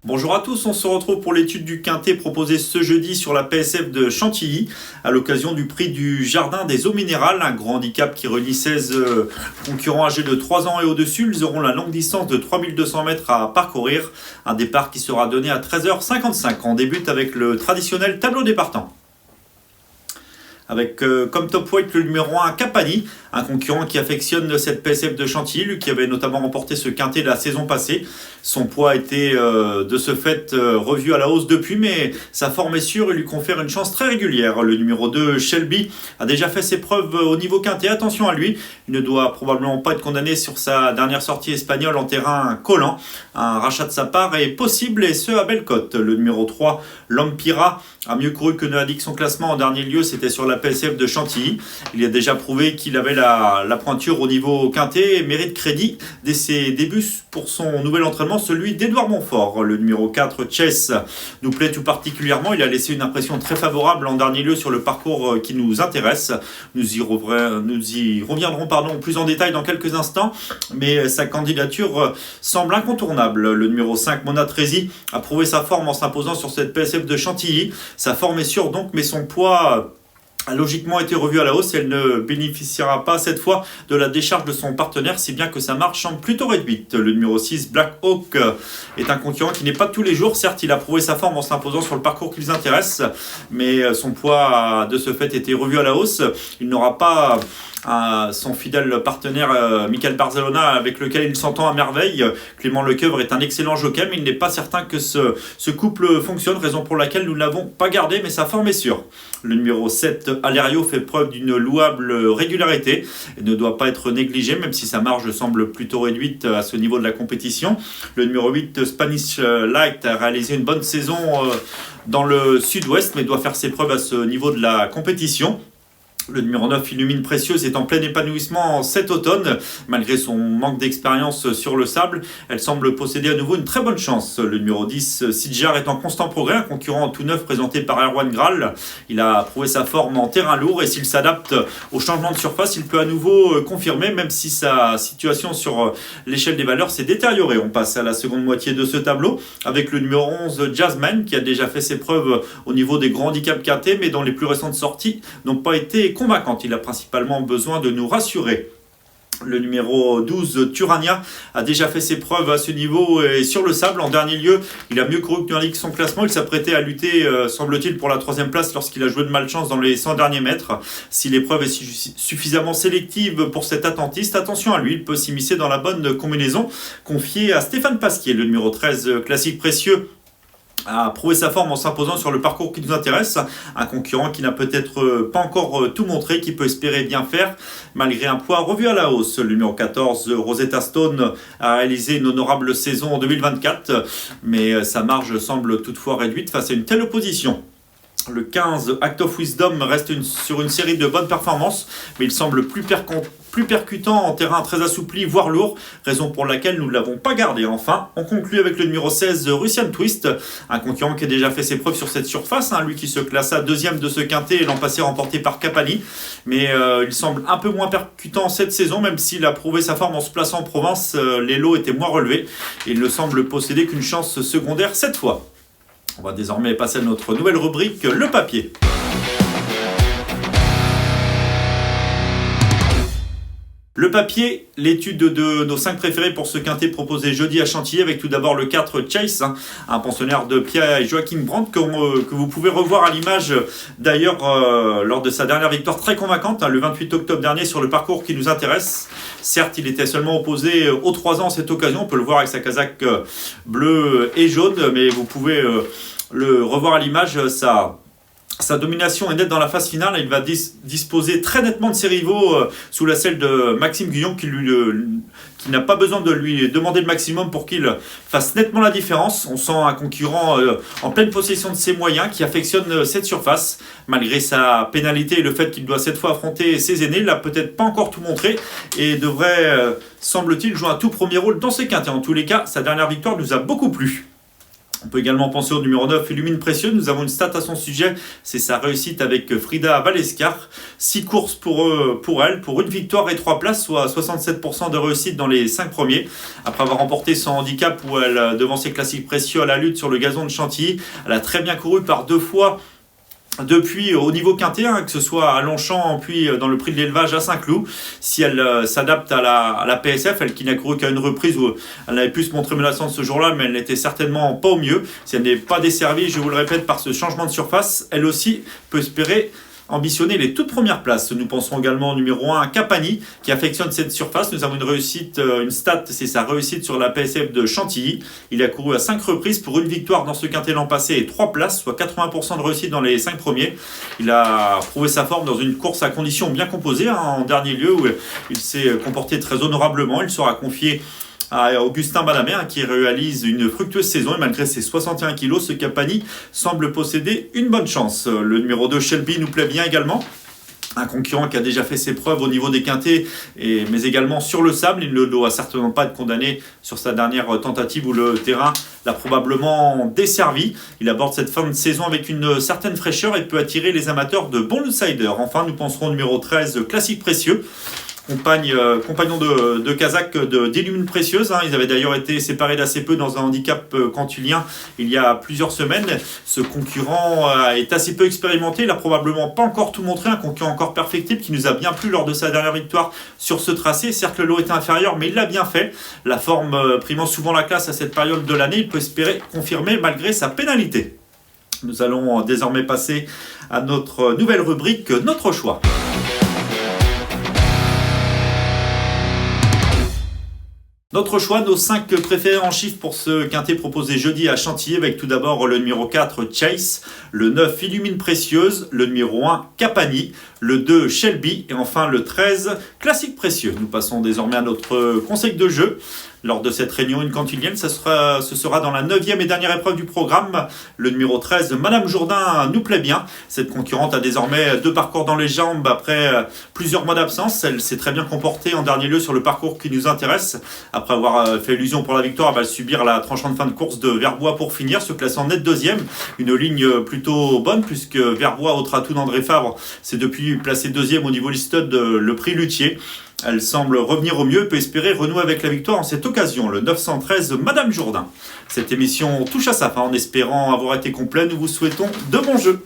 Bonjour à tous, on se retrouve pour l'étude du quintet proposée ce jeudi sur la PSF de Chantilly à l'occasion du prix du Jardin des Eaux Minérales, un grand handicap qui relie 16 concurrents âgés de 3 ans et au-dessus. Ils auront la longue distance de 3200 mètres à parcourir, un départ qui sera donné à 13h55. On débute avec le traditionnel tableau des partants. Avec comme top weight le numéro 1 Capani, un concurrent qui affectionne cette PSF de Chantilly, lui qui avait notamment remporté ce quintet la saison passée. Son poids a été de ce fait revu à la hausse depuis, mais sa forme est sûre et lui confère une chance très régulière. Le numéro 2 Shelby a déjà fait ses preuves au niveau quintet, attention à lui, il ne doit probablement pas être condamné sur sa dernière sortie espagnole en terrain collant. Un rachat de sa part est possible et ce à belle cote. Le numéro 3 Lampira a mieux couru que ne l'indique son classement en dernier lieu, c'était sur la PSF de Chantilly. Il a déjà prouvé qu'il avait la pointure au niveau quintet et mérite crédit dès ses débuts pour son nouvel entraînement, celui d'Edouard Montfort. Le numéro 4 Chess nous plaît tout particulièrement, il a laissé une impression très favorable en dernier lieu sur le parcours qui nous intéresse. Nous y reviendrons plus en détail dans quelques instants, mais sa candidature semble incontournable. Le numéro 5 Mona Tresi a prouvé sa forme en s'imposant sur cette PSF de Chantilly. Sa forme est sûre donc, mais son poids a logiquement été revue à la hausse et elle ne bénéficiera pas cette fois de la décharge de son partenaire, si bien que sa marge semble plutôt réduite. Le numéro 6 Black Hawk est un concurrent qui n'est pas de tous les jours. Certes, il a prouvé sa forme en s'imposant sur le parcours qui les intéresse, mais son poids a de ce fait été revu à la hausse. Il n'aura pas son fidèle partenaire Michael Barzalona avec lequel il s'entend à merveille. Clément Lecoeuvre est un excellent jockey, mais il n'est pas certain que ce couple fonctionne, raison pour laquelle nous ne l'avons pas gardé, mais sa forme est sûre. Le numéro 7 Alerio fait preuve d'une louable régularité et ne doit pas être négligé, même si sa marge semble plutôt réduite à ce niveau de la compétition. Le numéro 8 Spanish Light a réalisé une bonne saison dans le sud-ouest, mais doit faire ses preuves à ce niveau de la compétition. Le numéro 9, Illumine Précieuse, est en plein épanouissement cet automne. Malgré son manque d'expérience sur le sable, elle semble posséder à nouveau une très bonne chance. Le numéro 10, Sidjar, est en constant progrès, un concurrent tout neuf présenté par Erwan Graal. Il a prouvé sa forme en terrain lourd et s'il s'adapte au changement de surface, il peut à nouveau confirmer, même si sa situation sur l'échelle des valeurs s'est détériorée. On passe à la seconde moitié de ce tableau avec le numéro 11, Jasmine, qui a déjà fait ses preuves au niveau des grands handicaps quintés, mais dont les plus récentes sorties n'ont pas été convaincante. Il a principalement besoin de nous rassurer. Le numéro 12, Turania, a déjà fait ses preuves à ce niveau et sur le sable. En dernier lieu, il a mieux couru que n'indique son classement. Il s'apprêtait à lutter, semble-t-il, pour la 3e place lorsqu'il a joué de malchance dans les 100 derniers mètres. Si l'épreuve est suffisamment sélective pour cet attentiste, attention à lui, il peut s'immiscer dans la bonne combinaison confiée à Stéphane Pasquier. Le numéro 13, Classique Précieux, a prouvé sa forme en s'imposant sur le parcours qui nous intéresse. Un concurrent qui n'a peut-être pas encore tout montré, qui peut espérer bien faire malgré un poids revu à la hausse. Le numéro 14, Rosetta Stone, a réalisé une honorable saison en 2024, mais sa marge semble toutefois réduite face à une telle opposition. Le 15, Act of Wisdom, reste sur une série de bonnes performances, mais il semble plus percutant en terrain très assoupli, voire lourd, raison pour laquelle nous ne l'avons pas gardé. Enfin, on conclut avec le numéro 16, Russian Twist, un concurrent qui a déjà fait ses preuves sur cette surface, lui qui se classa 2e de ce quintet l'an passé remporté par Capani, mais il semble un peu moins percutant cette saison, même s'il a prouvé sa forme en se plaçant en province, les lots étaient moins relevés, et il ne semble posséder qu'une chance secondaire cette fois. On va désormais passer à notre nouvelle rubrique, le papier. Le papier, l'étude de nos 5 préférés pour ce quintet proposé jeudi à Chantilly, avec tout d'abord le 4 Chase, un pensionnaire de Pierre et Joachim Brandt que vous pouvez revoir à l'image d'ailleurs lors de sa dernière victoire très convaincante, le 28 octobre dernier sur le parcours qui nous intéresse. Certes, il était seulement opposé aux 3 ans à cette occasion, on peut le voir avec sa casaque bleue et jaune, mais vous pouvez le revoir à l'image, Sa domination est nette dans la phase finale et il va disposer très nettement de ses rivaux sous la selle de Maxime Guyon qui n'a pas besoin de lui demander le maximum pour qu'il fasse nettement la différence. On sent un concurrent en pleine possession de ses moyens qui affectionne cette surface. Malgré sa pénalité et le fait qu'il doit cette fois affronter ses aînés, il n'a peut-être pas encore tout montré et devrait, semble-t-il, jouer un tout premier rôle dans ces quintets. En tous les cas, sa dernière victoire nous a beaucoup plu. On peut également penser au numéro 9, Illumine Précieux. Nous avons une stat à son sujet, c'est sa réussite avec Frida Valescar. 6 courses pour elle, pour une victoire et 3 places, soit 67% de réussite dans les 5 premiers. Après avoir remporté son handicap où elle devançait Classique Précieux à la lutte sur le gazon de Chantilly, elle a très bien couru par 2 fois depuis au niveau quinté, que ce soit à Longchamp puis dans le prix de l'élevage à Saint-Cloud. Si elle s'adapte à la PSF, elle qui n'a couru qu'à une reprise où elle avait pu se montrer menaçante ce jour-là, mais elle n'était certainement pas au mieux. Si elle n'est pas desservie, je vous le répète, par ce changement de surface, elle aussi peut espérer ambitionner les toutes premières places. Nous pensons également au numéro 1, Capani, qui affectionne cette surface. Nous avons une réussite, une stat, c'est sa réussite sur la PSF de Chantilly. Il a couru à 5 reprises pour une victoire dans ce quintet l'an passé et 3 places, soit 80% de réussite dans les 5 premiers. Il a prouvé sa forme dans une course à conditions bien composées, en dernier lieu, où il s'est comporté très honorablement. Il sera confié à Augustin Balamer qui réalise une fructueuse saison et malgré ses 61 kilos, ce Capani semble posséder une bonne chance. Le numéro 2, Shelby, nous plaît bien également. Un concurrent qui a déjà fait ses preuves au niveau des quintets, mais également sur le sable. Il ne doit certainement pas être condamné sur sa dernière tentative où le terrain l'a probablement desservi. Il aborde cette fin de saison avec une certaine fraîcheur et peut attirer les amateurs de bons outsiders. Enfin, nous penserons au numéro 13, Classique Précieux. Compagnon de Kazakh d'Illumine Précieuse. Ils avaient d'ailleurs été séparés d'assez peu dans un handicap cantulien il y a plusieurs semaines. Ce concurrent est assez peu expérimenté. Il n'a probablement pas encore tout montré. Un concurrent encore perfectible qui nous a bien plu lors de sa dernière victoire sur ce tracé. Certes, le lot était inférieur, mais il l'a bien fait. La forme primant souvent la classe à cette période de l'année. Il peut espérer confirmer malgré sa pénalité. Nous allons désormais passer à notre nouvelle rubrique, Notre choix. Notre choix, nos 5 préférés en chiffres pour ce quintet proposé jeudi à Chantilly, avec tout d'abord le numéro 4, Chase, le 9, Illumine Précieuse, le numéro 1, Capani, le 2, Shelby et enfin le 13, Classique Précieux. Nous passons désormais à notre conseil de jeu. Lors de cette réunion, une cantulienne, ce sera dans la 9e et dernière épreuve du programme. Le numéro 13, Madame Jourdain, nous plaît bien. Cette concurrente a désormais 2 parcours dans les jambes après plusieurs mois d'absence. Elle s'est très bien comportée en dernier lieu sur le parcours qui nous intéresse. Après avoir fait illusion pour la victoire, elle va subir la tranchante fin de course de Verbois pour finir, se classant net 2e. Une ligne plutôt bonne puisque Verbois, autre atout d'André Fabre, s'est depuis placé 2e au niveau listed le prix Luthier. Elle semble revenir au mieux et peut espérer renouer avec la victoire en cette occasion. Le 913, Madame Jourdain. Cette émission touche à sa fin. En espérant avoir été complet, nous vous souhaitons de bons jeux.